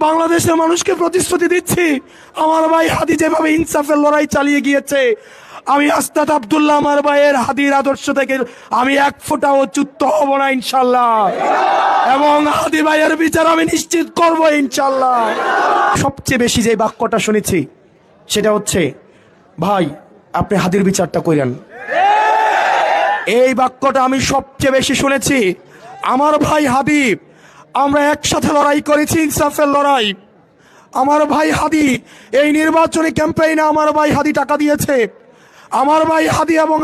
বাংলাদেশের মানুষকে প্রতিশ্রুতি দিচ্ছি, আমার ভাই হাদি যেভাবে ইনসাফের লড়াই চালিয়ে গিয়েছে, আমি আস্তাদ আব্দুল্লাহ আমার ভাইয়ের হাদির আদর্শ থেকে আমি এক ফোঁটাও চ্যুত হব না ইনশাল্লাহ, এবং হাদি ভাইয়ের বিচার আমি নিশ্চিত করব ইনশাল্লাহ। সবচেয়ে বেশি যে বাক্যটা শুনেছি সেটা হচ্ছে, ভাই আপনি হাদির বিচারটা করেন। এই বাক্যটা আমি সবচেয়ে বেশি শুনেছি। আমার ভাই হাদি, আমরা একসাথে লড়াই করেছি, ইনসাফের লড়াই। আমার ভাই হাদি এই নির্বাচনী ক্যাম্পেইনে আমার ভাই হাদি টাকা দিয়েছে। আমার ভাই হাদি এবং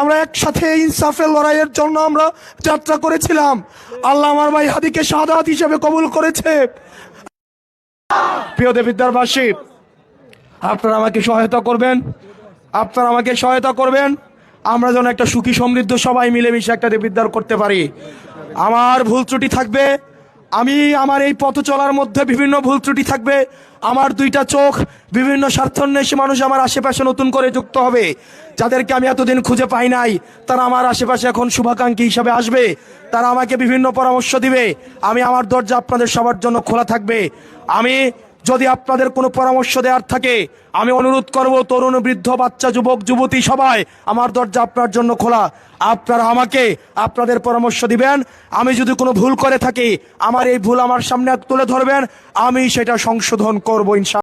আমরা একসাথে ইনসাফের লড়াইয়ের জন্য আমরা যাত্রা করেছিলাম। আল্লাহ আমার ভাই হাদিকে শাহাদাত হিসেবে কবুল করেছে। প্রিয় দেবিদ্বারবাসী, আপনারা আমাকে সহায়তা করবেন, আপনারা আমাকে সহায়তা করবেন, আমরা যেন একটা সুখী সমৃদ্ধ সবাই মিলেমিশে একটা দেবিদ্বার করতে পারি। আমার ভুল ত্রুটি থাকবে, আমার এই পথ চলার মধ্যে বিভিন্ন ভুল ত্রুটি থাকবে। আমার দুইটা চোখ, বিভিন্ন স্বার্থান্বেষী মানুষ আমার আশেপাশে নতুন করে যুক্ত হবে, যাদেরকে আমি এতদিন খুঁজে পাই নাই। তারা আমার আশেপাশে এখন শুভাকাঙ্ক্ষী হিসাবে আসবে, তারা আমাকে বিভিন্ন পরামর্শ দিবে। আমার দরজা আপনাদের সবার জন্য খোলা থাকবে। যদি আপনাদের কোনো পরামর্শ দেওয়ার থাকে, আমি অনুরোধ করব, তরুণ বৃদ্ধ বাচ্চা যুবক যুবতী সবাই, আমার দরজা আপনার জন্য খোলা। আপনারা আমাকে আপনাদের পরামর্শ দিবেন। আমি যদি কোনো ভুল করে থাকি, আমার এই ভুল আমার সামনে তুলে ধরবেন, আমি সেটা সংশোধন করব ইনশাআল্লাহ।